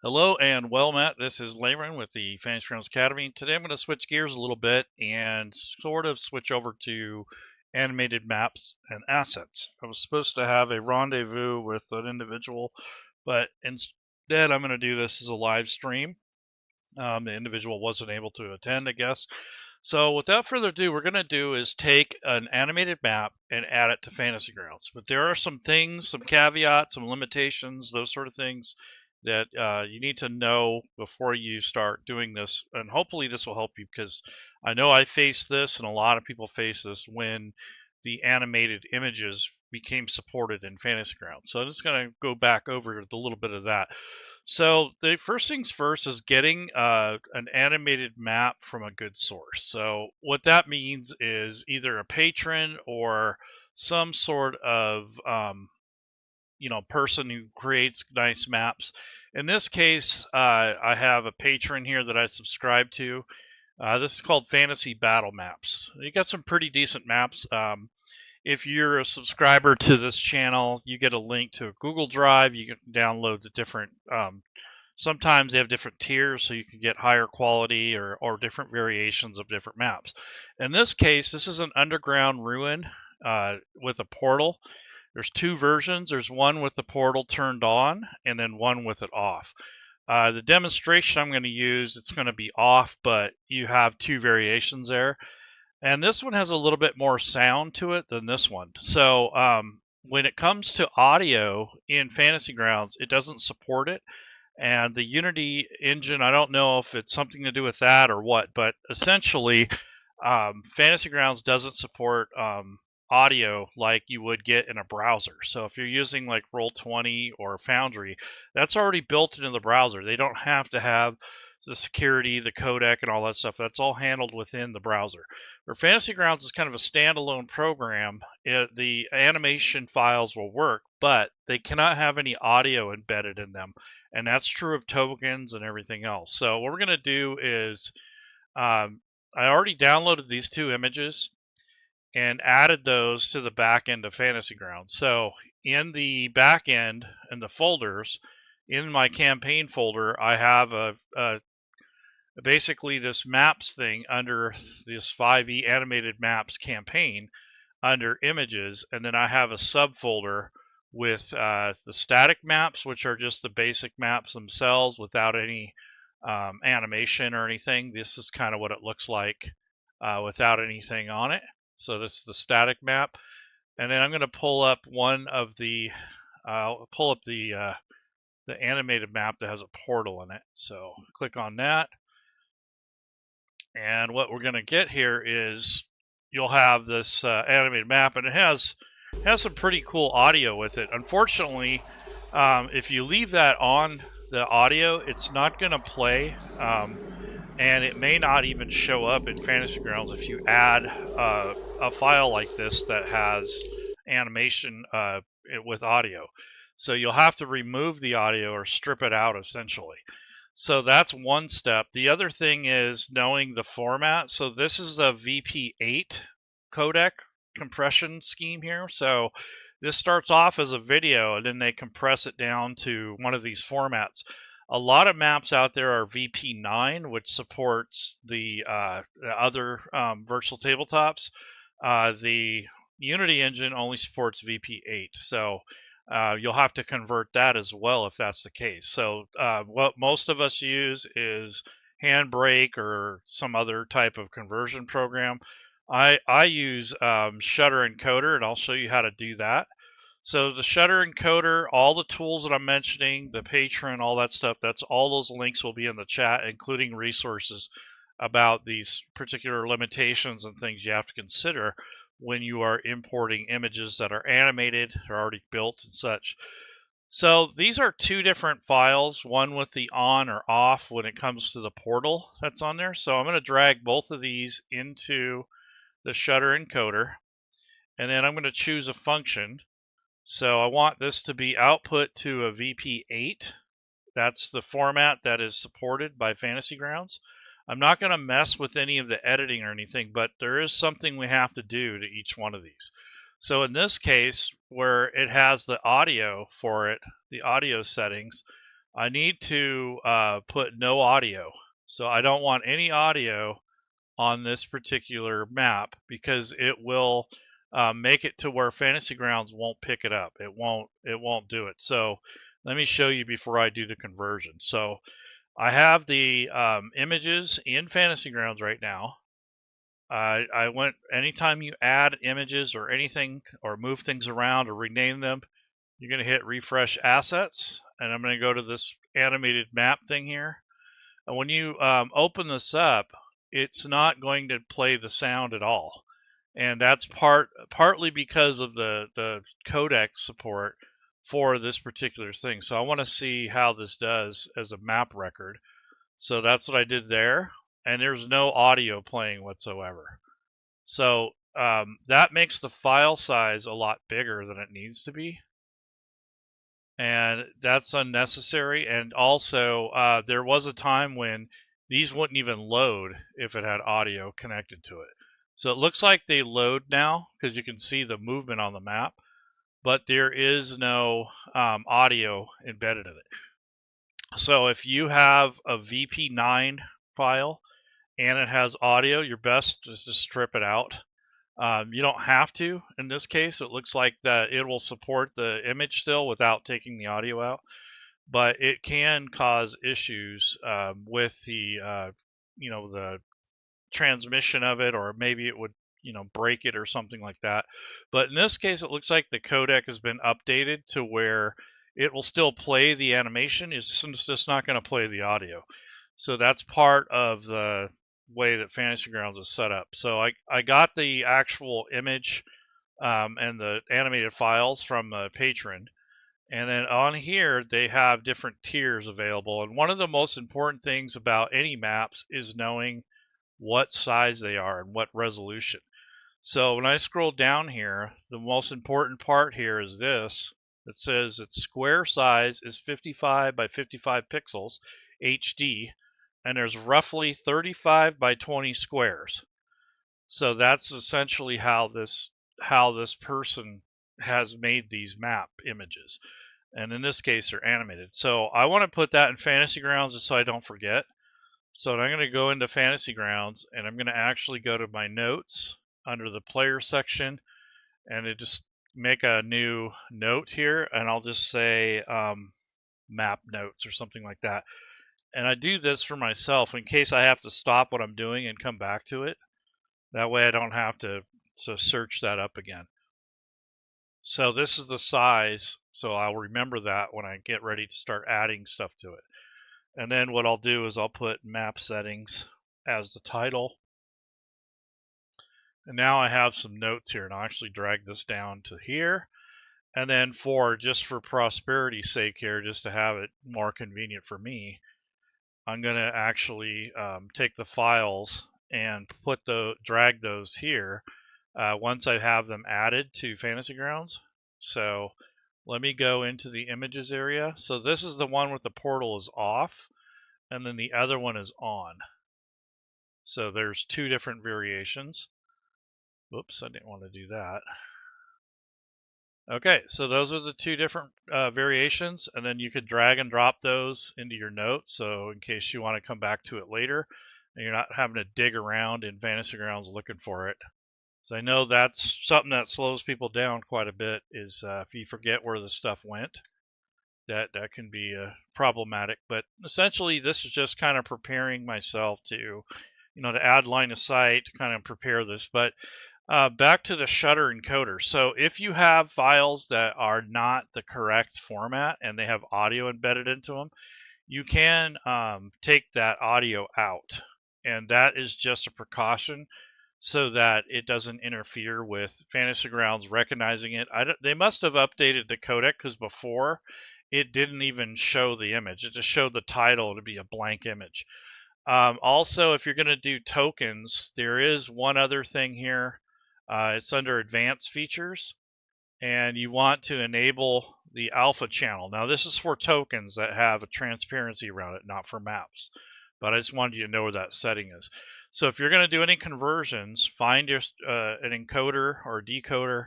Hello and well met. This is Layron with the Fantasy Grounds Academy. Today I'm going to switch gears a little bit and sort of switch over to animated maps and assets. I was supposed to have a rendezvous with an individual, but instead I'm going to do this as a live stream. The individual wasn't able to attend, I guess. So without further ado, we're going to do is take an animated map and add it to Fantasy Grounds. But there are some things, some caveats, some limitations, those sort of things that you need to know before you start doing this. And hopefully this will help you, because I know I faced this and a lot of people face this when the animated images became supported in Fantasy Grounds. So I'm just going to go back over a little bit of that. So the first things first is getting an animated map from a good source. So what that means is either a patron or some sort of person who creates nice maps. In this case, I have a patron here that I subscribe to. This is called Fantasy Battle Maps. You got some pretty decent maps. If you're a subscriber to this channel, you get a link to a Google Drive. You can download the different. Sometimes they have different tiers, so you can get higher quality or different variations of different maps. In this case, this is an underground ruin with a portal. There's two versions. There's one with the portal turned on and then one with it off. The demonstration I'm going to use, it's going to be off, but you have two variations there. And this one has a little bit more sound to it than this one. So when it comes to audio in Fantasy Grounds, it doesn't support it. And the Unity engine, I don't know if it's something to do with that or what, but essentially, Fantasy Grounds doesn't support audio like you would get in a browser. So if you're using like Roll20 or Foundry, that's already built into the browser. They don't have to have the security, the codec, and all that stuff. That's all handled within the browser. For Fantasy Grounds is kind of a standalone program. The animation files will work, but they cannot have any audio embedded in them. And that's true of tokens and everything else. So what we're going to do is I already downloaded these two images and added those to the back end of Fantasy Grounds. So in the back end, in the folders, in my campaign folder, I have basically this maps thing under this 5e animated maps campaign under images, and then I have a subfolder with the static maps, which are just the basic maps themselves without any animation or anything. This is kind of what it looks like without anything on it. So this is the static map, and then I'm going to pull up one of the the animated map that has a portal in it. So click on that, and what we're going to get here is you'll have this animated map, and it has some pretty cool audio with it. Unfortunately, if you leave that on the audio, it's not going to play, and it may not even show up in Fantasy Grounds if you add a file like this that has animation with audio. So you'll have to remove the audio or strip it out essentially. So that's one step. The other thing is knowing the format. So this is a v.4.5.7 codec compression scheme here. So this starts off as a video and then they compress it down to one of these formats. A lot of maps out there are VP9, which supports the other virtual tabletops. The Unity engine only supports VP8. So you'll have to convert that as well if that's the case. So what most of us use is Handbrake or some other type of conversion program. I use Shutter Encoder, and I'll show you how to do that. So the Shutter Encoder, all the tools that I'm mentioning, the patron, all that stuff, that's all those links will be in the chat, including resources about these particular limitations and things you have to consider when you are importing images that are animated or already built and such. So these are two different files, one with the on or off when it comes to the portal that's on there. So I'm going to drag both of these into the Shutter Encoder, and then I'm going to choose a function. So I want this to be output to a VP8. That's the format that is supported by Fantasy Grounds. I'm not going to mess with any of the editing or anything, but there is something we have to do to each one of these. So in this case, where it has the audio for it, the audio settings, I need to put no audio. So I don't want any audio on this particular map because it will make it to where Fantasy Grounds won't pick it up. It won't do it. So let me show you before I do the conversion. So I have the images in Fantasy Grounds right now. I went anytime you add images or anything or move things around or rename them, you're going to hit refresh assets, and I'm going to go to this animated map thing here. And when you open this up, it's not going to play the sound at all, and that's partly because of the codec support for this particular thing. So I want to see how this does as a map record. So that's what I did there, and there's no audio playing whatsoever. So that makes the file size a lot bigger than it needs to be, and that's unnecessary. And also, there was a time when these wouldn't even load if it had audio connected to it. So it looks like they load now because you can see the movement on the map, but there is no audio embedded in it. So if you have a VP9 file and it has audio, your best is to strip it out. You don't have to in this case. It looks like that it will support the image still without taking the audio out, but it can cause issues with the the transmission of it, or maybe it would break it or something like that. But in this case, it looks like the codec has been updated to where it will still play the animation. It's just not going to play the audio. So that's part of the way that Fantasy Grounds is set up. So I got the actual image and the animated files from the patron. And then on here, they have different tiers available. And one of the most important things about any maps is knowing what size they are and what resolution. So when I scroll down here, the most important part here is this. It says its square size is 55 by 55 pixels HD, and there's roughly 35 by 20 squares. So that's essentially how this person has made these map images. And in this case, they're animated. So I want to put that in Fantasy Grounds just so I don't forget. So I'm going to go into Fantasy Grounds, and I'm going to actually go to my notes under the player section, and it just make a new note here, and I'll just say map notes or something like that. And I do this for myself in case I have to stop what I'm doing and come back to it. That way I don't have to search that up again. So this is the size, so I'll remember that when I get ready to start adding stuff to it. And then what I'll do is I'll put map settings as the title. And now I have some notes here, and I'll actually drag this down to here. And then just for prosperity's sake here, just to have it more convenient for me, I'm going to actually take the files and drag those here once I have them added to Fantasy Grounds. So let me go into the images area. So this is the one with the portal is off, and then the other one is on. So there's two different variations. Whoops, I didn't want to do that. Okay, so those are the two different variations, and then you could drag and drop those into your notes, so in case you want to come back to it later, and you're not having to dig around in Fantasy Grounds looking for it. So I know that's something that slows people down quite a bit, is if you forget where the stuff went, that can be problematic. But essentially, this is just kind of preparing myself to, to add line of sight, to kind of prepare this. But back to the shutter encoder. So if you have files that are not the correct format and they have audio embedded into them, you can take that audio out. And that is just a precaution so that it doesn't interfere with Fantasy Grounds recognizing it. They must have updated the codec, because before it didn't even show the image. It just showed the title to be a blank image. Also, if you're going to do tokens, there is one other thing here. It's under advanced features, and you want to enable the alpha channel. Now this is for tokens that have a transparency around it, not for maps, but I just wanted you to know where that setting is. So if you're going to do any conversions, find your an encoder or decoder,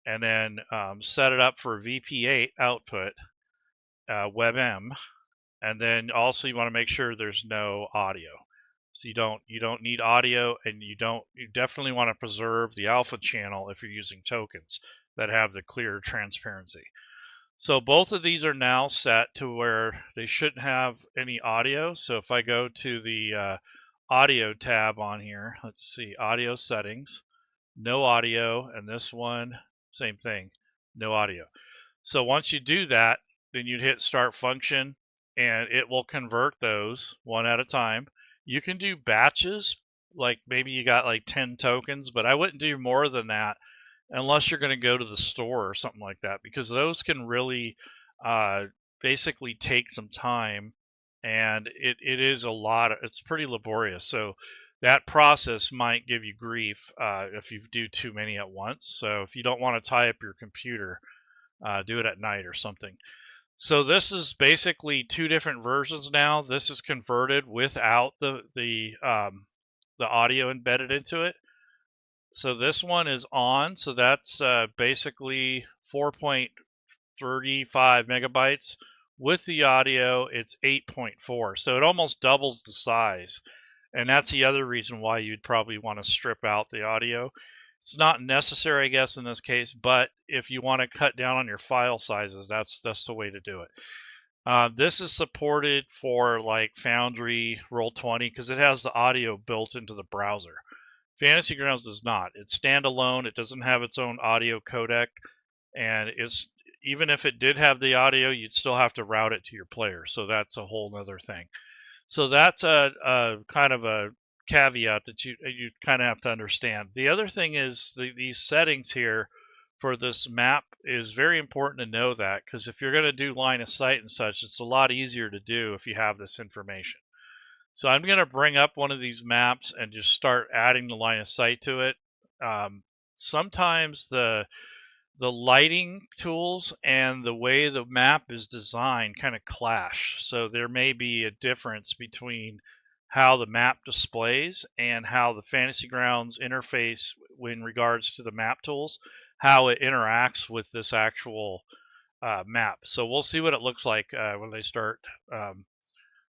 and then set it up for VP8 output WebM, And then also you want to make sure there's no audio. So you don't need audio, and you definitely want to preserve the alpha channel if you're using tokens that have the clear transparency. So both of these are now set to where they shouldn't have any audio. So if I go to the audio tab on here, let's see, audio settings, no audio, and this one, same thing, no audio. So once you do that, then you'd hit start function, and it will convert those one at a time. You can do batches, like maybe you got like 10 tokens, but I wouldn't do more than that unless you're going to go to the store or something like that, because those can really uh, basically take some time, and it is a lot. It's pretty laborious. So that process might give you grief if you do too many at once. So if you don't want to tie up your computer, do it at night or something. So this is basically two different versions now. This is converted without the audio embedded into it. So this one is on. So that's basically 4.35 megabytes. With the audio, it's 8.4. So it almost doubles the size. And that's the other reason why you'd probably want to strip out the audio. It's not necessary, I guess, in this case, but if you want to cut down on your file sizes, that's the way to do it. This is supported for like Foundry, Roll20, because it has the audio built into the browser. Fantasy Grounds does not. It's standalone. It doesn't have its own audio codec, and it's even if it did have the audio, you'd still have to route it to your player. So that's a whole other thing. So that's a kind of a caveat that you kind of have to understand. The other thing is these settings here for this map is very important to know that, because if you're going to do line of sight and such, it's a lot easier to do if you have this information. So I'm going to bring up one of these maps and just start adding the line of sight to it. Sometimes the lighting tools and the way the map is designed kind of clash. So there may be a difference between how the map displays and how the Fantasy Grounds interface in regards to the map tools, how it interacts with this actual map. So we'll see what it looks like when they start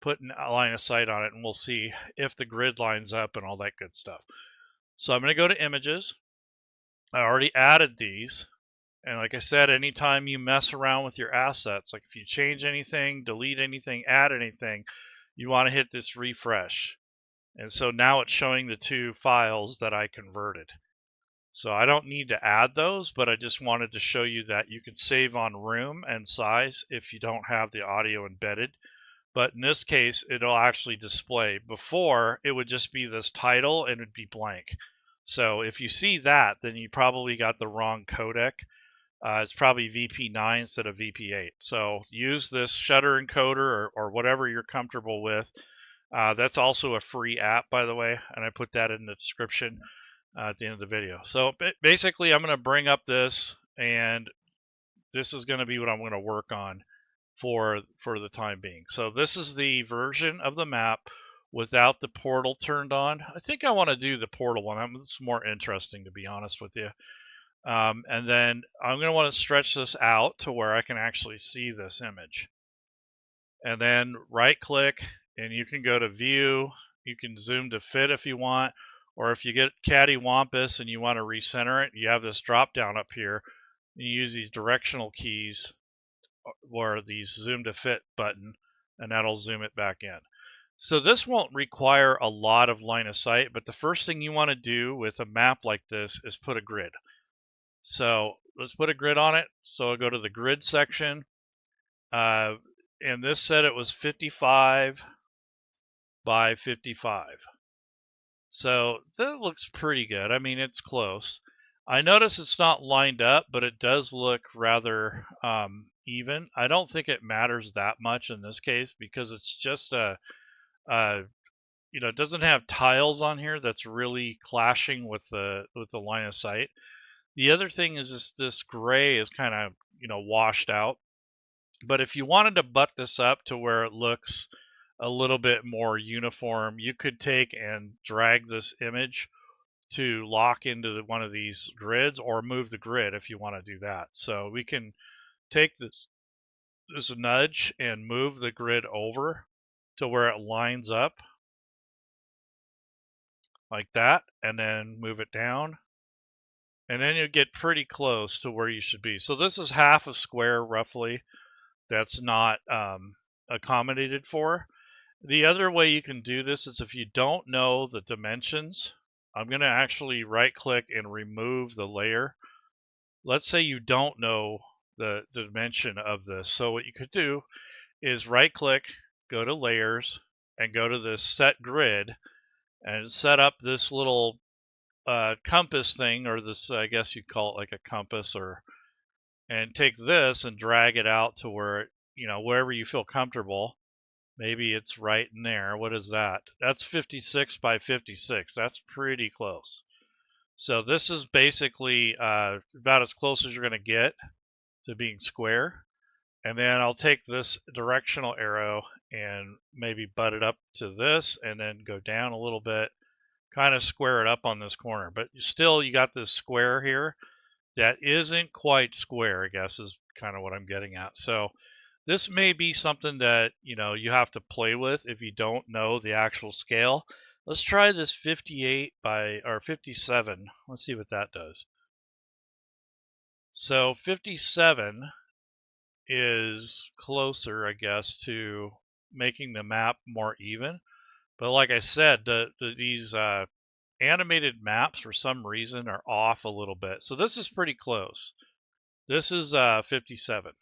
putting a line of sight on it, and we'll see if the grid lines up and all that good stuff. So I'm going to go to images. I already added these. And like I said, anytime you mess around with your assets, like if you change anything, delete anything, add anything, you want to hit this refresh. And so now it's showing the two files that I converted. So I don't need to add those, but I just wanted to show you that you can save on room and size if you don't have the audio embedded. But in this case, it'll actually display. Before, it would just be this title and it would be blank. So if you see that, then you probably got the wrong codec. It's probably VP9 instead of VP8. So use this shutter encoder or whatever you're comfortable with. That's also a free app, by the way, and I put that in the description at the end of the video. So basically, I'm going to bring up this, and this is going to be what I'm going to work on for the time being. So this is the version of the map without the portal turned on. I think I want to do the portal one. It's more interesting, to be honest with you. And then I'm going to want to stretch this out to where I can actually see this image. And then right click, and you can go to view. You can zoom to fit if you want, or if you get cattywampus and you want to recenter it, you have this drop down up here. You use these directional keys or these zoom to fit button, and that'll zoom it back in. So this won't require a lot of line of sight, but the first thing you want to do with a map like this is put a grid. So let's put a grid on it. So I'll go to the grid section. And this said it was 55 by 55. So that looks pretty good. I mean, it's close. I notice it's not lined up, but it does look rather even. I don't think it matters that much in this case because it's just it doesn't have tiles on here that's really clashing with the line of sight. The other thing is this gray is kind of, washed out. But if you wanted to butt this up to where it looks a little bit more uniform, you could take and drag this image to lock into one of these grids, or move the grid if you want to do that. So we can take this is nudge and move the grid over to where it lines up like that, and then move it down, and then you get pretty close to where you should be. So this is half a square roughly that's not accommodated for. The other way you can do this is if you don't know the dimensions, I'm going to actually right click and remove the layer. Let's say you don't know the dimension of this. So what you could do is right click, go to layers, and go to this set grid and set up this little compass thing, or this, I guess you'd call it like a compass, or and take this and drag it out to where, wherever you feel comfortable. Maybe it's right in there. What is that? That's 56 by 56. That's pretty close. So this is basically about as close as you're going to get to being square. And then I'll take this directional arrow and maybe butt it up to this and then go down a little bit, kind of square it up on this corner. But still, you got this square here that isn't quite square, I guess, is kind of what I'm getting at. So this may be something that, you have to play with if you don't know the actual scale. Let's try this 58 by, or 57. Let's see what that does. So 57 is closer, I guess, to making the map more even. But like I said, these animated maps for some reason are off a little bit. So this is pretty close. This is 57.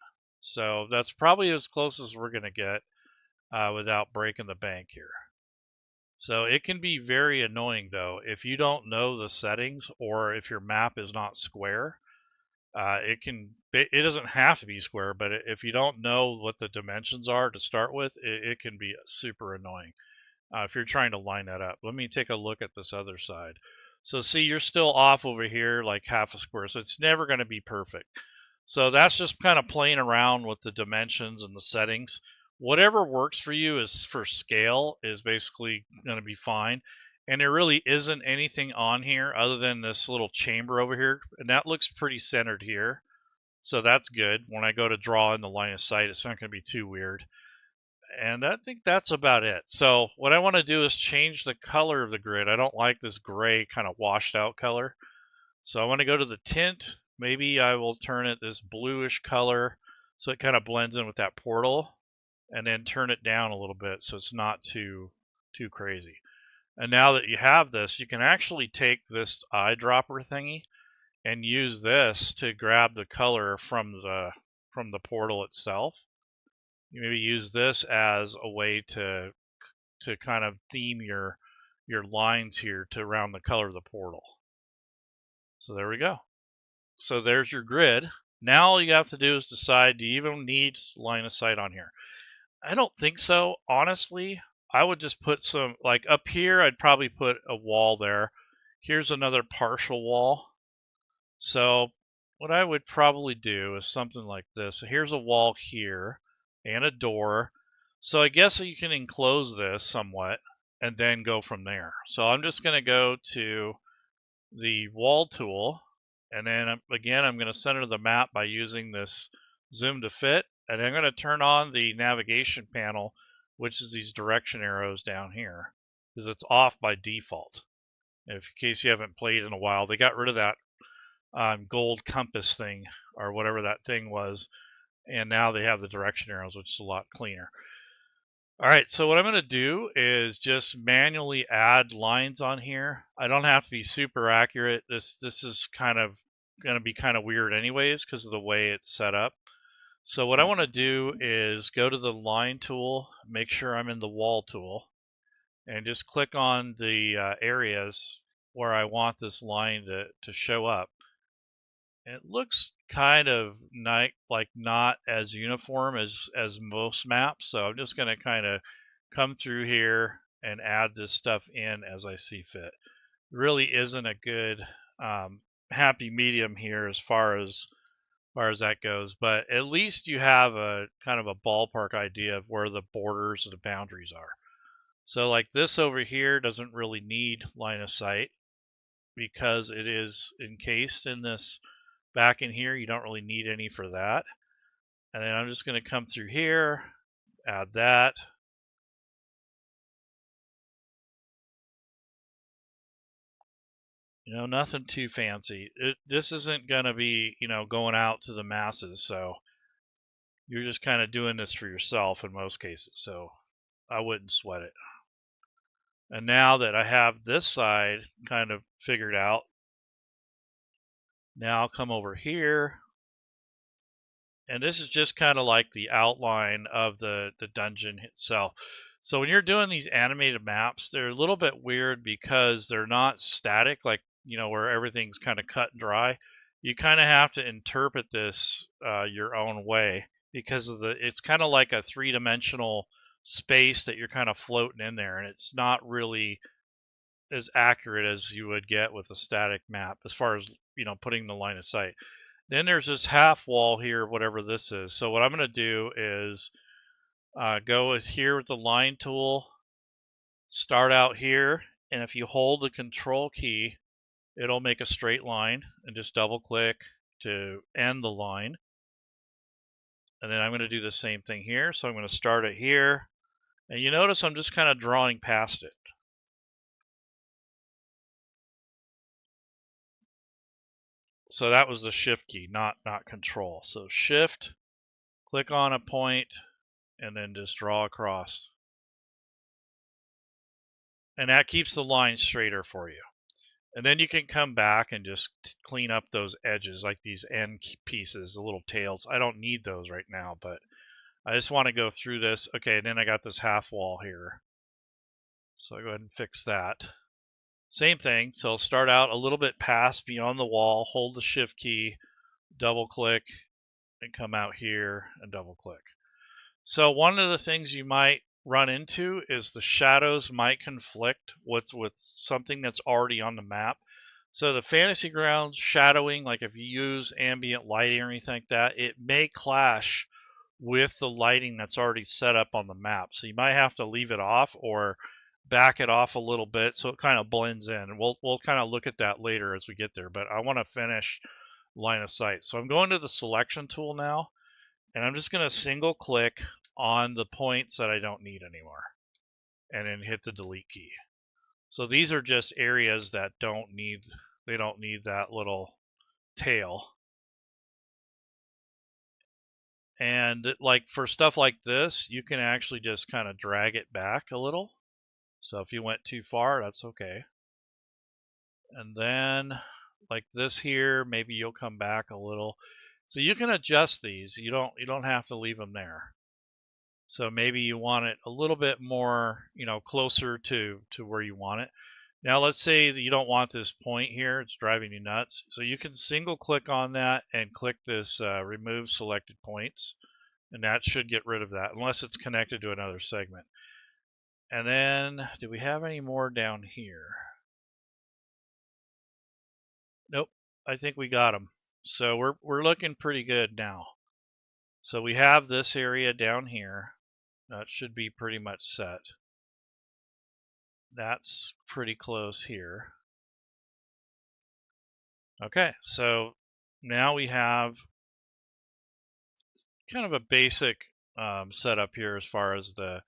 So that's probably as close as we're going to get without breaking the bank here. So it can be very annoying though if you don't know the settings, or if your map is not square. It doesn't have to be square, but if you don't know what the dimensions are to start with, it can be super annoying if you're trying to line that up. Let me take a look at this other side. So see, you're still off over here like half a square, so it's never going to be perfect. So that's just kind of playing around with the dimensions and the settings. Whatever works for you is for scale is basically going to be fine. And there really isn't anything on here other than this little chamber over here. And that looks pretty centered here. So that's good. When I go to draw in the line of sight, it's not going to be too weird. And I think that's about it. So what I want to do is change the color of the grid. I don't like this gray kind of washed out color. So I want to go to the tint. Maybe I will turn it this bluish color so it kind of blends in with that portal, and then turn it down a little bit so it's not too crazy. And now that you have this, you can actually take this eyedropper thingy and use this to grab the color from the portal itself. You maybe use this as a way to kind of theme your lines here to around the color of the portal. So there we go. So there's your grid. Now all you have to do is decide, do you even need line of sight on here? I don't think so. Honestly, I would just put some, like up here, I'd probably put a wall there. Here's another partial wall. So what I would probably do is something like this. So here's a wall here and a door. So I guess you can enclose this somewhat and then go from there. So I'm just going to go to the wall tool, and then again I'm going to center the map by using this zoom to fit, and I'm going to turn on the navigation panel, which is these direction arrows down here, because it's off by default. In case you haven't played in a while, they got rid of that gold compass thing or whatever that thing was, and now they have the direction arrows, which is a lot cleaner. All right, so what I'm going to do is just manually add lines on here. I don't have to be super accurate. This is kind of going to be kind of weird anyways because of the way it's set up. So what I want to do is go to the line tool, make sure I'm in the wall tool, and just click on the areas where I want this line to show up. It looks kind of not as uniform as most maps, so I'm just going to kind of come through here and add this stuff in as I see fit. Really isn't a good happy medium here as far as that goes, but at least you have a kind of a ballpark idea of where the borders and the boundaries are. So like this over here doesn't really need line of sight because it is encased in this. Back in here, you don't really need any for that. And then I'm just going to come through here, add that. You know, nothing too fancy. This isn't going to be, you know, going out to the masses. So you're just kind of doing this for yourself in most cases. So I wouldn't sweat it. And now that I have this side kind of figured out, now I'll come over here. And this is just kind of like the outline of the dungeon itself. So when you're doing these animated maps, they're a little bit weird because they're not static, like, you know, where everything's kind of cut and dry. You kind of have to interpret this your own way because of it's kind of like a three-dimensional space that you're kind of floating in there, and it's not really as accurate as you would get with a static map as far as, you know, putting the line of sight. Then there's this half wall here, whatever this is. So what I'm going to do is go here with the line tool, start out here, and if you hold the control key, it'll make a straight line, and just double click to end the line. And then I'm going to do the same thing here. So I'm going to start it here, and you notice I'm just kind of drawing past it. So that was the shift key, not control. So shift, click on a point, and then just draw across. And that keeps the line straighter for you. And then you can come back and just clean up those edges, like these end pieces, the little tails. I don't need those right now, but I just want to go through this. Okay, and then I got this half wall here. So I'll go ahead and fix that. Same thing. So I'll start out a little bit past beyond the wall, hold the shift key, double click, and come out here and double click. So one of the things you might run into is the shadows might conflict with something that's already on the map. So the Fantasy Grounds shadowing, like if you use ambient lighting or anything like that, it may clash with the lighting that's already set up on the map. So you might have to leave it off or back it off a little bit so it kind of blends in. And we'll kind of look at that later as we get there. But I want to finish line of sight. So I'm going to the selection tool now, and I'm just going to single click on the points that I don't need anymore, and then hit the delete key. So these are just areas that don't need that little tail. And like for stuff like this, you can actually just kind of drag it back a little. So if you went too far, that's okay. And then like this here, maybe you'll come back a little. So you can adjust these. You don't have to leave them there. So maybe you want it a little bit more, you know, closer to where you want it. Now let's say that you don't want this point here, it's driving you nuts. So you can single click on that and click this remove selected points, and that should get rid of that unless it's connected to another segment. And then do we have any more down here? Nope, I think we got them. So we're looking pretty good now. So we have this area down here. That should be pretty much set. That's pretty close here. Okay, so now we have kind of a basic setup here as far as the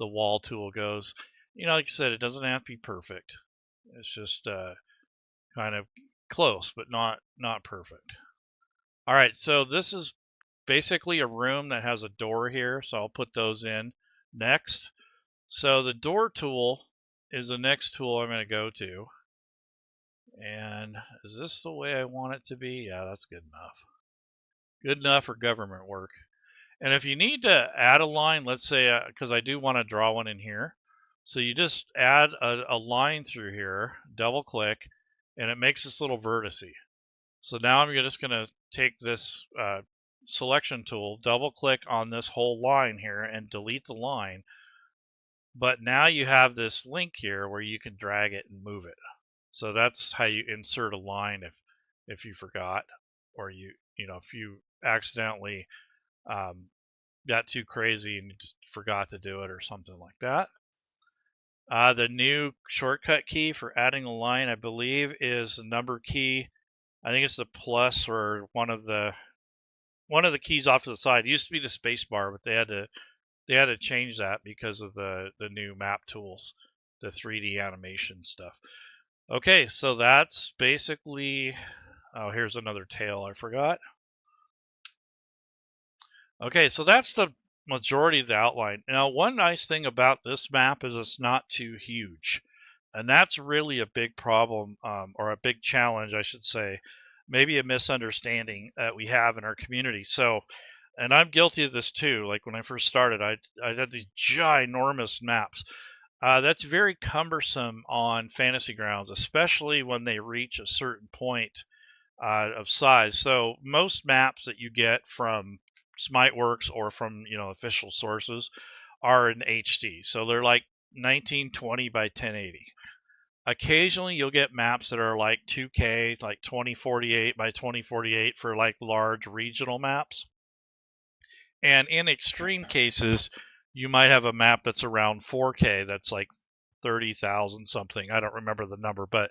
wall tool goes. You know, like I said, it doesn't have to be perfect. It's just kind of close, but not perfect. All right, so this is basically a room that has a door here, so I'll put those in next. So the door tool is the next tool I'm going to go to. And is this the way I want it to be? Yeah, that's good enough. Good enough for government work. And if you need to add a line, let's say, because I do want to draw one in here. So you just add a line through here, double click, and it makes this little vertice. So now I'm just going to take this selection tool, double click on this whole line here and delete the line. But now you have this link here where you can drag it and move it. So that's how you insert a line if you forgot, or you know, if you accidentally got too crazy and you just forgot to do it or something like that. The new shortcut key for adding a line, I believe, is the number key. I think it's the plus or one of the one of the keys off to the side. It used to be the space bar, but they had to change that because of the new map tools, the 3D animation stuff. Okay, so that's basically. Oh, here's another tail I forgot. Okay, so that's the majority of the outline. Now, one nice thing about this map is it's not too huge. And that's really a big problem, or a big challenge, I should say, maybe a misunderstanding that we have in our community. So, and I'm guilty of this too. Like when I first started, I had these ginormous maps. That's very cumbersome on Fantasy Grounds, especially when they reach a certain point of size. So most maps that you get from Smiteworks or from official sources are in HD. So they're like 1920 by 1080. Occasionally you'll get maps that are like 2K, like 2048 by 2048 for like large regional maps. And in extreme cases, you might have a map that's around 4K that's like 30,000 something. I don't remember the number, but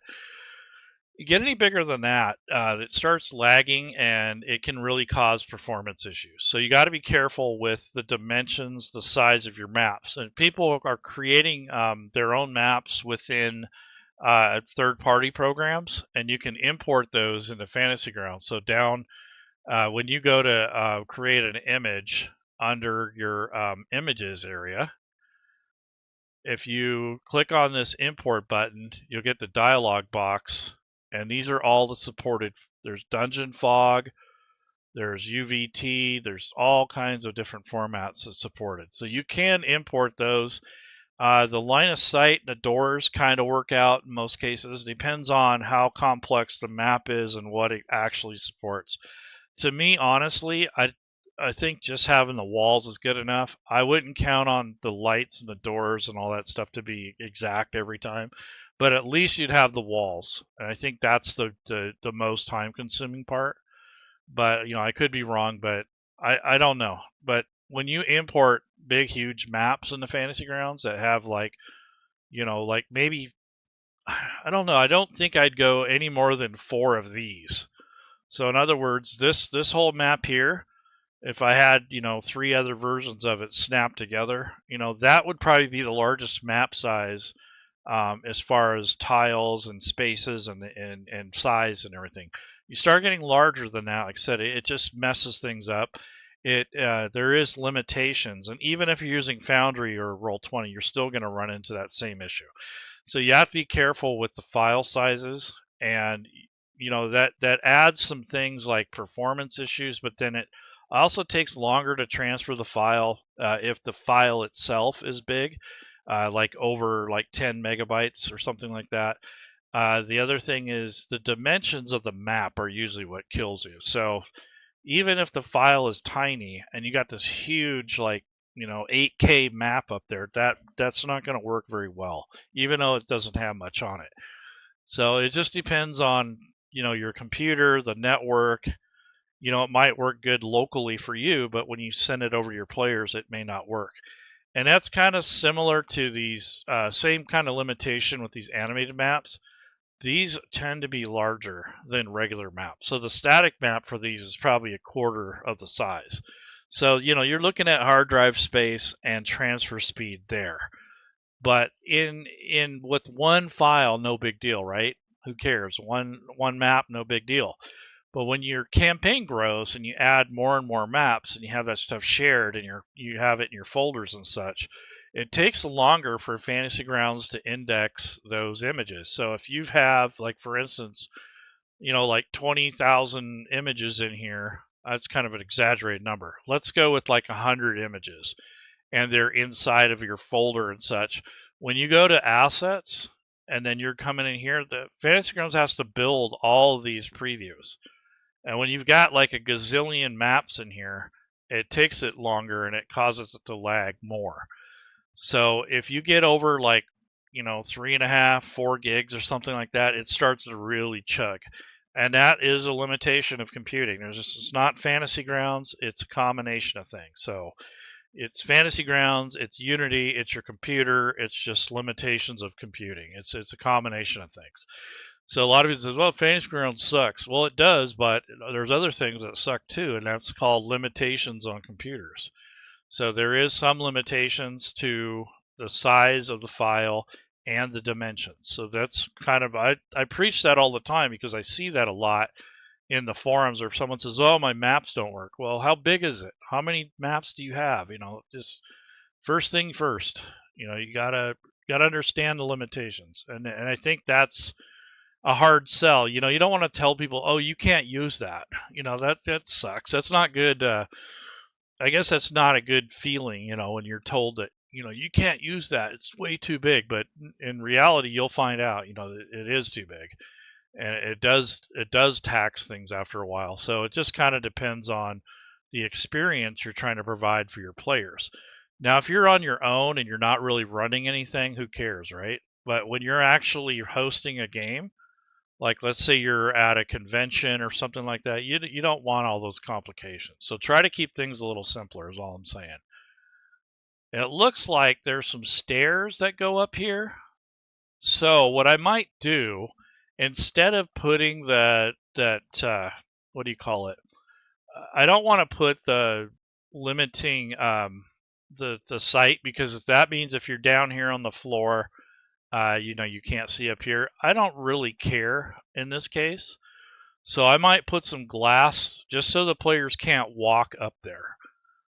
you get any bigger than that, it starts lagging and it can really cause performance issues. So you got to be careful with the dimensions, the size of your maps. And people are creating their own maps within third-party programs, and you can import those into Fantasy Grounds. So down when you go to create an image under your images area, if you click on this import button, you'll get the dialog box, and these are all the supported. There's Dungeon Fog, there's UVT, there's all kinds of different formats that's supported. So you can import those. The line of sight and the doors kind of work out in most cases. Depends on how complex the map is and what it actually supports. To me, honestly, I think just having the walls is good enough. I wouldn't count on the lights and the doors and all that stuff to be exact every time, but at least you'd have the walls. And I think that's the most time consuming part. But I could be wrong, but I don't know. But when you import big, huge maps in the Fantasy Grounds that have like maybe, I don't know. I don't think I'd go any more than 4 of these. So in other words, this whole map here, if I had 3 other versions of it snapped together, that would probably be the largest map size as far as tiles and spaces and size and everything. You start getting larger than that, like I said, it just messes things up. There is limitations, and even if you're using Foundry or Roll20, you're still going to run into that same issue. So you have to be careful with the file sizes, and that adds some things like performance issues, but then it also takes longer to transfer the file if the file itself is big, like over like 10 megabytes or something like that. The other thing is the dimensions of the map are usually what kills you. So even if the file is tiny and you got this huge 8K map up there, that's not going to work very well, even though it doesn't have much on it. So it just depends on your computer, the network. It might work good locally for you, but when you send it over to your players, it may not work. And that's kind of similar to these same kind of limitation with these animated maps. These tend to be larger than regular maps. So the static map for these is probably a quarter of the size. So, you're looking at hard drive space and transfer speed there. But in with one file, no big deal, right? Who cares? One map, no big deal. But when your campaign grows and you add more and more maps and you have that stuff shared and you have it in your folders and such, it takes longer for Fantasy Grounds to index those images. So if you have, like, for instance, like 20,000 images in here, that's kind of an exaggerated number. Let's go with like 100 images, and they're inside of your folder and such. When you go to assets and then you're coming in here, the Fantasy Grounds has to build all of these previews. And when you've got like a gazillion maps in here, it takes it longer and it causes it to lag more. So if you get over like 3.5, 4 gigs or something like that, it starts to really chug. And that is a limitation of computing. It's not Fantasy Grounds, it's a combination of things. So it's Fantasy Grounds, it's Unity, it's your computer, it's just limitations of computing. It's a combination of things. So a lot of people says, well, Fantasy Ground sucks. Well, it does, but there's other things that suck too, and that's called limitations on computers. So there is some limitations to the size of the file and the dimensions. So that's kind of, I preach that all the time because I see that a lot in the forums, or if someone says, oh, my maps don't work. Well, how big is it? How many maps do you have? Just first thing first, you gotta understand the limitations. And I think that's a hard sell. You don't want to tell people, oh, you can't use that. That sucks. That's not good. I guess that's not a good feeling, when you're told that, you can't use that. It's way too big. But in reality, you'll find out, it is too big. And it does tax things after a while. So it just kind of depends on the experience you're trying to provide for your players. Now, if you're on your own and you're not really running anything, who cares, right? But when you're actually hosting a game, like let's say you're at a convention or something like that, you don't want all those complications. So try to keep things a little simpler is all I'm saying. And it looks like there's some stairs that go up here. So what I might do, instead of putting what do you call it? I don't want to put the limiting the site, because that means if you're down here on the floor, you can't see up here. I don't really care in this case. So I might put some glass just so the players can't walk up there.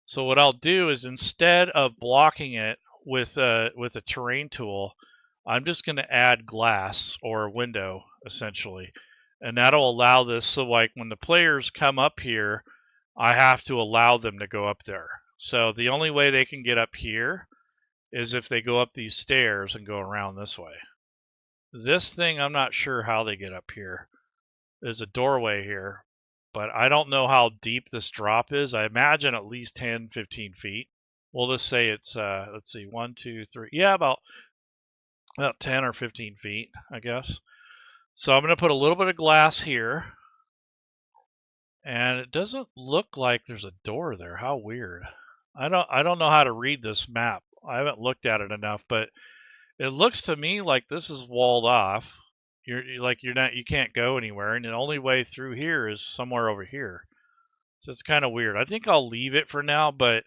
So what I'll do is, instead of blocking it with a terrain tool, I'm just going to add glass or window essentially. And that'll allow this, so like when the players come up here, I have to allow them to go up there. So the only way they can get up here is if they go up these stairs and go around this way. This thing, I'm not sure how they get up here. There's a doorway here, but I don't know how deep this drop is. I imagine at least 10, 15 feet. We'll just say it's, let's see, 1, 2, 3. Yeah, about 10 or 15 feet, I guess. So I'm going to put a little bit of glass here. And it doesn't look like there's a door there. How weird. I don't know how to read this map. I haven't looked at it enough, but it looks to me like this is walled off. You can't go anywhere, and the only way through here is somewhere over here. So it's kind of weird. I think I'll leave it for now, but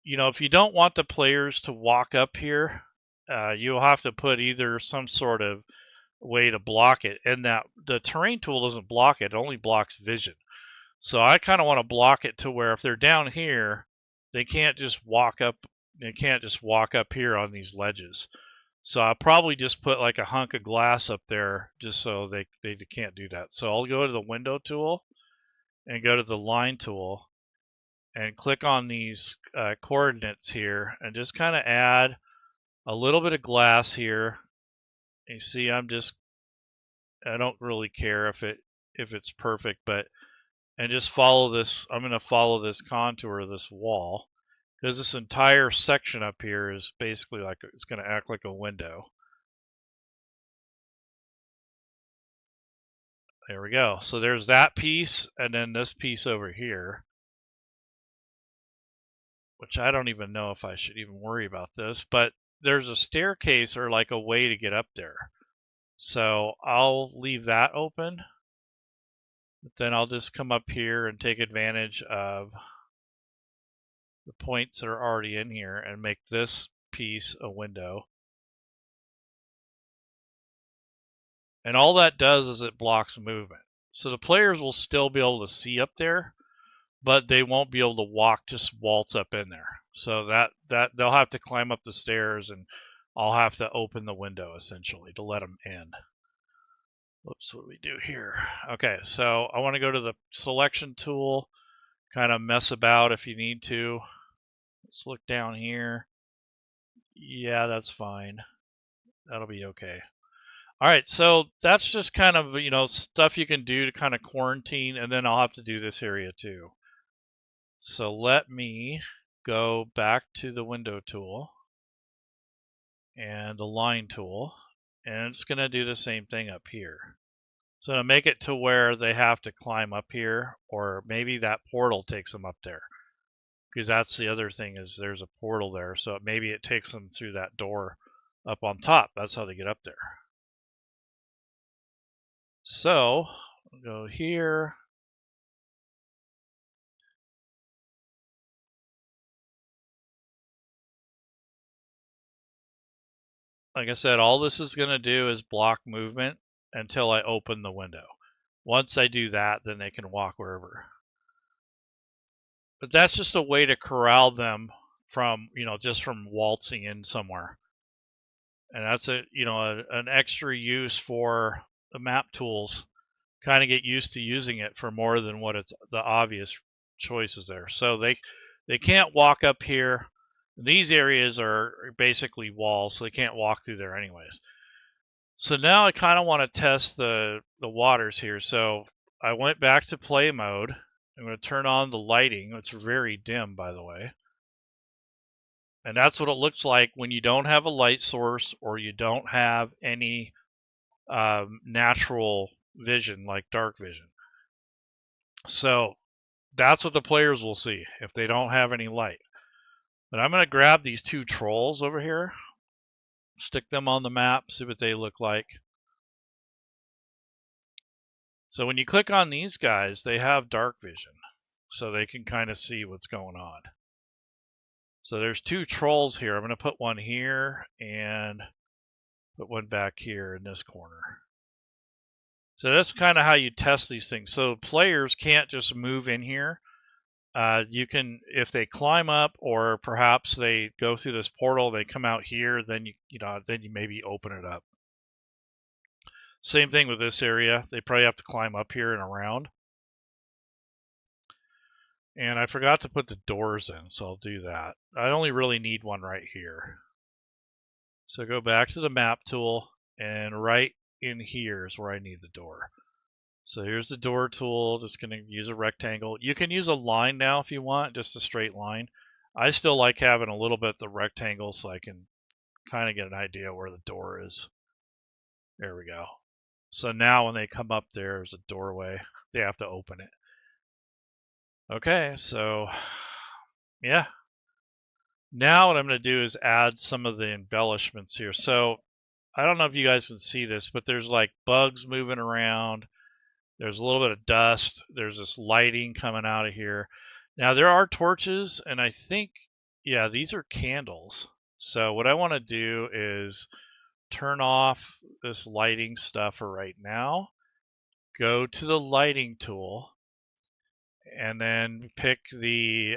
if you don't want the players to walk up here, you'll have to put either some sort of way to block it, and that the terrain tool doesn't block it, it only blocks vision. So I kind of want to block it to where if they're down here, they can't just walk up. They can't just walk up here on these ledges. So I'll probably just put like a hunk of glass up there just so they can't do that. So I'll go to the window tool and go to the line tool and click on these coordinates here and just kind of add a little bit of glass here. You see, I don't really care if it's perfect, but and just follow this. I'm going to follow this contour of this wall, because this entire section up here is basically like it's going to act like a window. There we go. So there's that piece, and then this piece over here, which I don't even know if I should even worry about this, but there's a staircase or like a way to get up there. So I'll leave that open. But then I'll just come up here and take advantage of the points that are already in here and make this piece a window. And all that does is it blocks movement. So the players will still be able to see up there, but they won't be able to just waltz up in there. So that they'll have to climb up the stairs, and I'll have to open the window essentially to let them in. Whoops, what do we do here? Okay, so I want to go to the selection tool, kind of mess about if you need to. Let's look down here. Yeah, that's fine. That'll be okay. All right, so that's just kind of, stuff you can do to kind of quarantine, and then I'll have to do this area too. So let me go back to the window tool and the line tool, and it's going to do the same thing up here. So to make it to where they have to climb up here, or maybe that portal takes them up there, because that's the other thing, is there's a portal there, so maybe it takes them through that door up on top. That's how they get up there. So I'll go here. Like I said, all this is going to do is block movement until I open the window. Once I do that, then they can walk wherever. But that's just a way to corral them from, just from waltzing in somewhere. And that's an extra use for the map tools. Kind of get used to using it for more than what it's the obvious choices there. So they can't walk up here. These areas are basically walls, so they can't walk through there anyways. So now I kind of want to test the waters here. So I went back to play mode. I'm going to turn on the lighting. It's very dim, by the way. And that's what it looks like when you don't have a light source or you don't have any natural vision like dark vision. So that's what the players will see if they don't have any light. But I'm going to grab these two trolls over here, stick them on the map, see what they look like. So when you click on these guys, they have dark vision, so they can kind of see what's going on. So there's two trolls here. I'm going to put one here and put one back here in this corner. So that's kind of how you test these things. So players can't just move in here. You can, if they climb up, or perhaps they go through this portal, they come out here, then you maybe open it up. Same thing with this area. They probably have to climb up here and around. And I forgot to put the doors in, so I'll do that. I only really need one right here. So go back to the map tool, and right in here is where I need the door. So here's the door tool. Just going to use a rectangle. You can use a line now if you want, just a straight line. I still like having a little bit the rectangle so I can kind of get an idea where the door is. There we go. So now when they come up, there's a doorway. They have to open it. Okay, so yeah. Now what I'm going to do is add some of the embellishments here. So I don't know if you guys can see this, but there's like bugs moving around. There's a little bit of dust. There's this lighting coming out of here. Now there are torches, and I think, yeah, these are candles. So what I want to do is turn off this lighting stuff for right now. Go to the lighting tool, and then pick the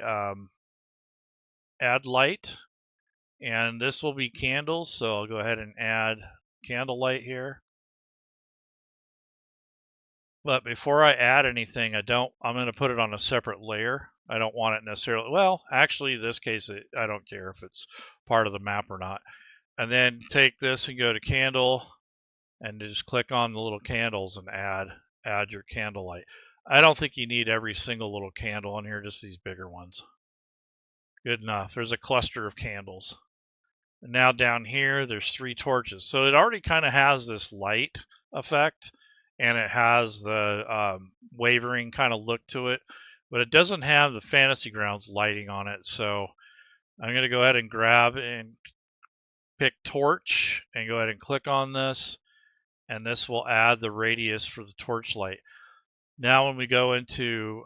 add light. And this will be candles, so I'll go ahead and add candlelight here. But before I add anything, I'm going to put it on a separate layer. I don't want it necessarily, well, actually in this case, I don't care if it's part of the map or not. And then take this and go to candle and just click on the little candles and add your candlelight. I don't think you need every single little candle on here, just these bigger ones. Good enough. There's a cluster of candles. And now down here, there's 3 torches. So it already kind of has this light effect, and it has the wavering kind of look to it, but it doesn't have the Fantasy Grounds lighting on it. So I'm going to go ahead and grab and pick torch and go ahead and click on this, and this will add the radius for the torch light. Now when we go into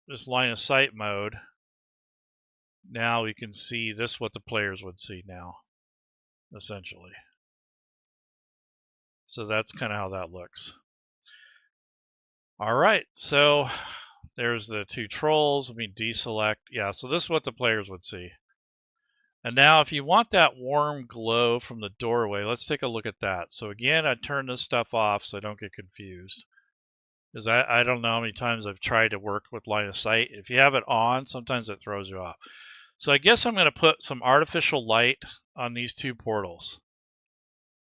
this line of sight mode, now we can see this, what the players would see now, essentially. So that's kind of how that looks. All right, so there's the 2 trolls. Let me deselect. Yeah, so this is what the players would see. And now if you want that warm glow from the doorway, let's take a look at that. So again, I turn this stuff off so I don't get confused. Because I don't know how many times I've tried to work with line of sight. If you have it on, sometimes it throws you off. So I guess I'm going to put some artificial light on these 2 portals.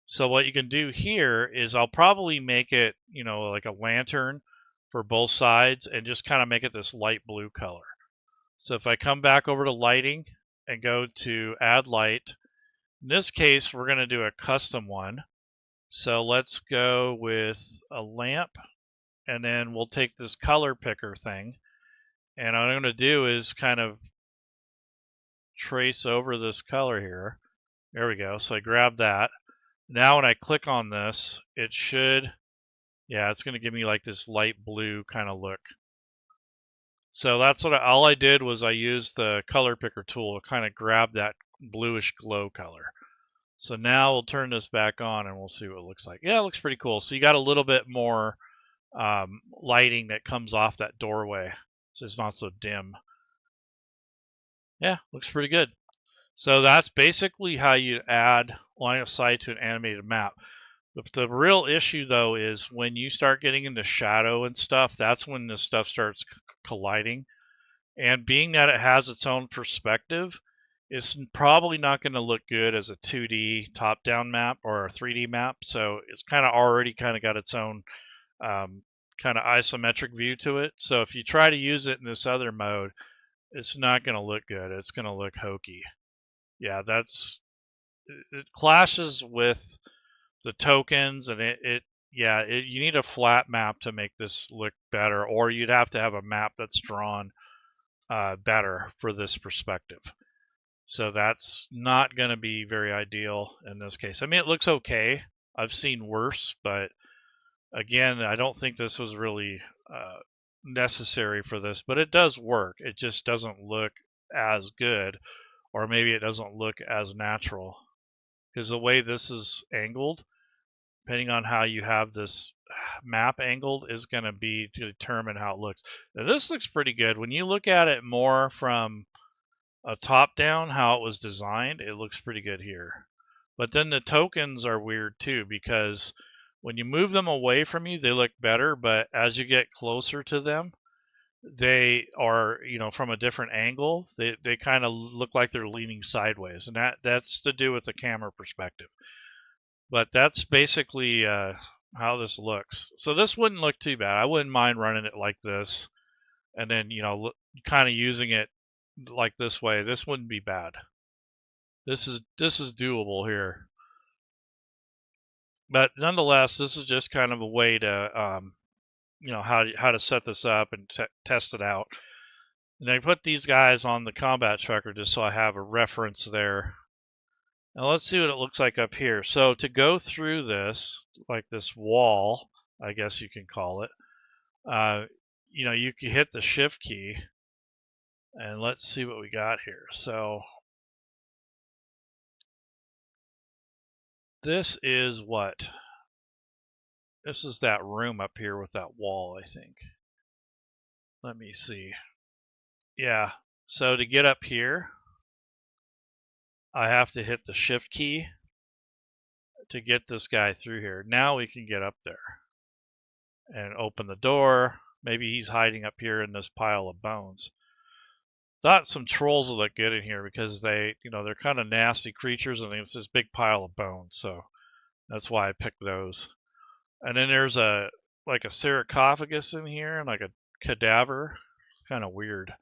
So what you can do here is I'll probably make it, like a lantern for both sides and just kind of make it this light blue color. So if I come back over to lighting and go to add light, in this case, we're going to do a custom one. So let's go with a lamp, and then we'll take this color picker thing. And what I'm going to do is kind of trace over this color here. There we go. So I grab that. Now when I click on this, it should Yeah, it's going to give me like this light blue kind of look. So that's what all I did was I used the color picker tool to kind of grab that bluish glow color. So now we'll turn this back on and we'll see what it looks like. Yeah, it looks pretty cool. So you got a little bit more lighting that comes off that doorway, so it's not so dim. Yeah, looks pretty good. So that's basically how you add line of sight to an animated map. The real issue though is when you start getting into shadow and stuff, that's when this stuff starts colliding. And being that it has its own perspective, it's probably not going to look good as a 2D top-down map or a 3D map. So it's kind of already kind of got its own kind of isometric view to it. So if you try to use it in this other mode, it's not going to look good. It's going to look hokey. Yeah, it clashes with the tokens, and you need a flat map to make this look better, or you'd have to have a map that's drawn better for this perspective. So that's not going to be very ideal in this case. I mean, it looks okay. I've seen worse, but again, I don't think this was really necessary for this, but it does work. It just doesn't look as good, or maybe it doesn't look as natural, because the way this is angled, depending on how you have this map angled, is going to be to determine how it looks. Now, this looks pretty good. When you look at it more from a top down, how it was designed, it looks pretty good here. But then the tokens are weird too, because when you move them away from you, they look better, but as you get closer to them, they are, from a different angle, they kind of look like they're leaning sideways, and that's to do with the camera perspective. But that's basically how this looks. So this wouldn't look too bad. I wouldn't mind running it like this, and then kind of using it like this way. This wouldn't be bad. This is doable here. But nonetheless, this is just kind of a way to how to set this up and test it out. And I put these guys on the combat tracker just so I have a reference there. Now let's see what it looks like up here. So to go through this, like this wall, I guess you can call it, you can hit the shift key, and let's see what we got here. So this is what? This is that room up here with that wall, I think. Let me see. Yeah, so to get up here, I have to hit the shift key to get this guy through here. Now we can get up there and open the door. Maybe he's hiding up here in this pile of bones. Thought some trolls will look good in here because they're kind of nasty creatures, and it's this big pile of bones. So that's why I picked those. And then there's like a sarcophagus in here and like a cadaver. Kind of weird.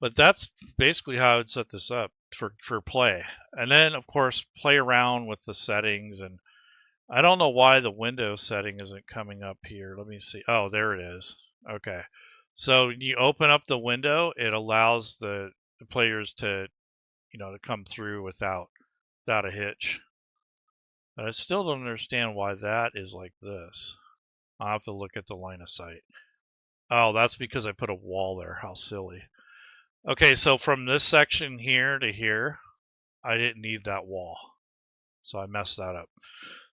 But that's basically how I would set this up for play. And then, of course, play around with the settings. And I don't know why the window setting isn't coming up here. Let me see. Oh, there it is. Okay. So you open up the window, it allows the players to, to come through without a hitch. But I still don't understand why that is like this. I'll have to look at the line of sight. Oh, that's because I put a wall there. How silly. Okay, so from this section here to here, I didn't need that wall. So I messed that up.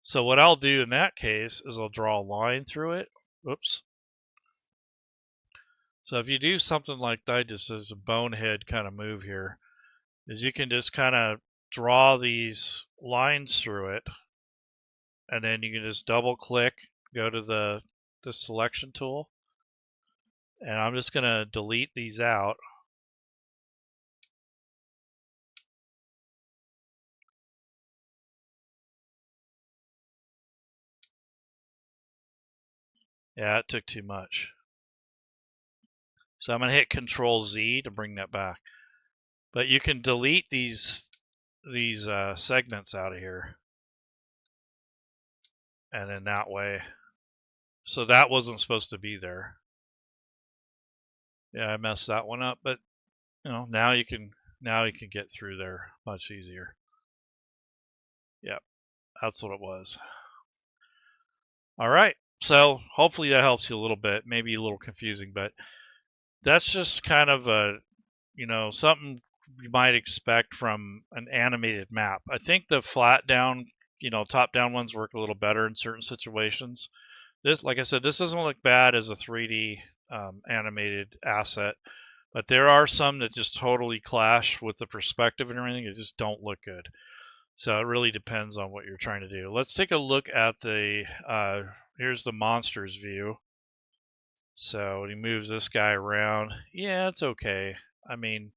So what I'll do in that case is I'll draw a line through it. Oops. So if you do something like that, just as a bonehead kind of move here, is you can just kind of draw these lines through it, and then you can just double click, go to the selection tool, and I'm just going to delete these out. Yeah, it took too much. So I'm going to hit Control Z to bring that back. But you can delete these segments out of here, and then that way. So that wasn't supposed to be there. Yeah, I messed that one up, but now you can get through there much easier. Yep, that's what it was. All right. So hopefully that helps you a little bit, maybe a little confusing, but that's just kind of a, something you might expect from an animated map. I think the flat down, top down ones work a little better in certain situations. This, like I said, this doesn't look bad as a 3D animated asset, but there are some that just totally clash with the perspective and everything. It just don't look good. So it really depends on what you're trying to do. Let's take a look at here's the monsters view. So when he moves this guy around, yeah, it's okay. I mean,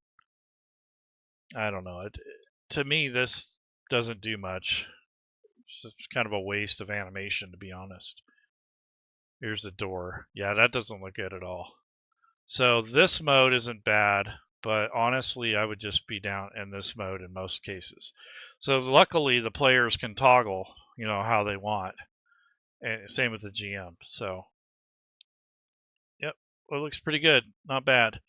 I don't know. To me, this doesn't do much. It's kind of a waste of animation, to be honest. Here's the door. Yeah, that doesn't look good at all. So this mode isn't bad, but honestly, I would just be down in this mode in most cases. So luckily, the players can toggle, how they want. And same with the GM. So, yep, well, it looks pretty good. Not bad.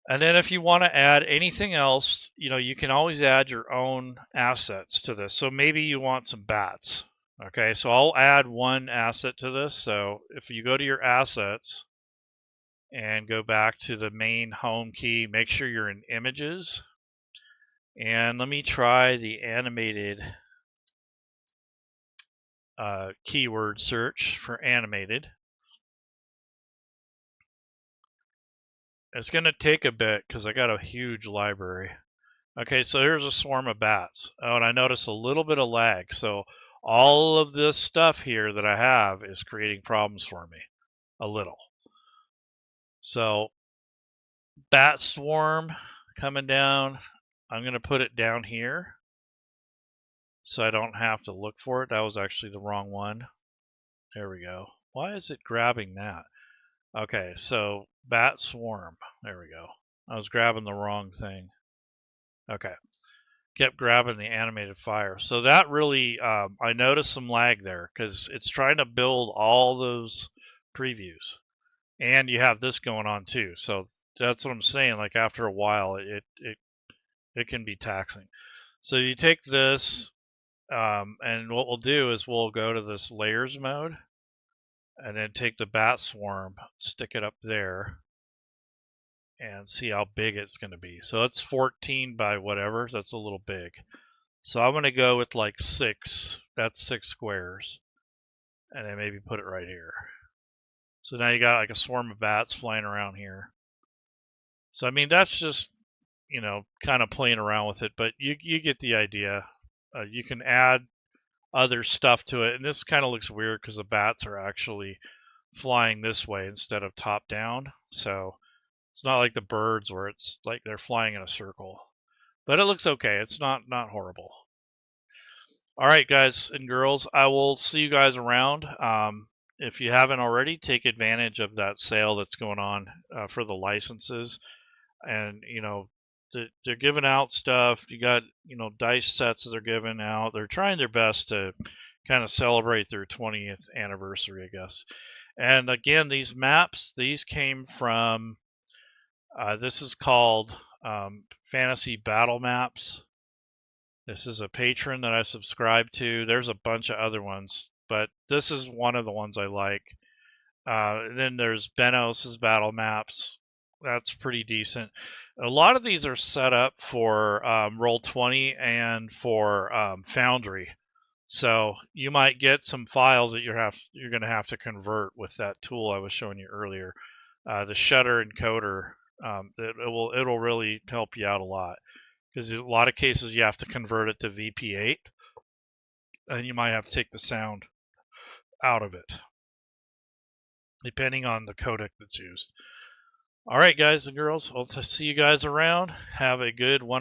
And then if you want to add anything else, you can always add your own assets to this. So maybe you want some bats. Okay, so I'll add one asset to this. So if you go to your assets and go back to the main home key, make sure you're in images. And let me try the animated keyword search for animated. It's going to take a bit because I got a huge library. Okay, so here's a swarm of bats. Oh, and I notice a little bit of lag. So all of this stuff here that I have is creating problems for me, a little. So bat swarm coming down. I'm going to put it down here so I don't have to look for it. That was actually the wrong one. There we go. Why is it grabbing that? Okay, so bat swarm. There we go. I was grabbing the wrong thing. Okay. Kept grabbing the animated fire. So that really, I noticed some lag there because it's trying to build all those previews. And you have this going on too. So that's what I'm saying. Like after a while, it can be taxing. So you take this, and what we'll do is we'll go to this layers mode and then take the bat swarm, stick it up there, and see how big it's going to be. So it's 14 by whatever. That's a little big. So I'm going to go with like 6. That's 6 squares. And then maybe put it right here. So now you got like a swarm of bats flying around here. So, I mean, that's just, kind of playing around with it. But you get the idea. You can add other stuff to it. And this kind of looks weird because the bats are actually flying this way instead of top down. So it's not like the birds where it's like they're flying in a circle. But it looks okay. It's not horrible. All right, guys and girls, I will see you guys around. If you haven't already, take advantage of that sale that's going on for the licenses. And, they're giving out stuff. You got, dice sets that they're giving out. They're trying their best to kind of celebrate their 20th anniversary, I guess. And again, these maps, these came from, this is called Fantasy Battle Maps. This is a patron that I subscribe to. There's a bunch of other ones, but this is one of the ones I like. Then there's Benos's Battle Maps. That's pretty decent. A lot of these are set up for Roll20 and for Foundry. So you might get some files that you're going to have to convert with that tool I was showing you earlier. The Shutter encoder, it'll really help you out a lot. Because in a lot of cases you have to convert it to VP8 and you might have to take the sound out of it depending on the codec that's used. All right, guys and girls, I'll see you guys around. Have a good one.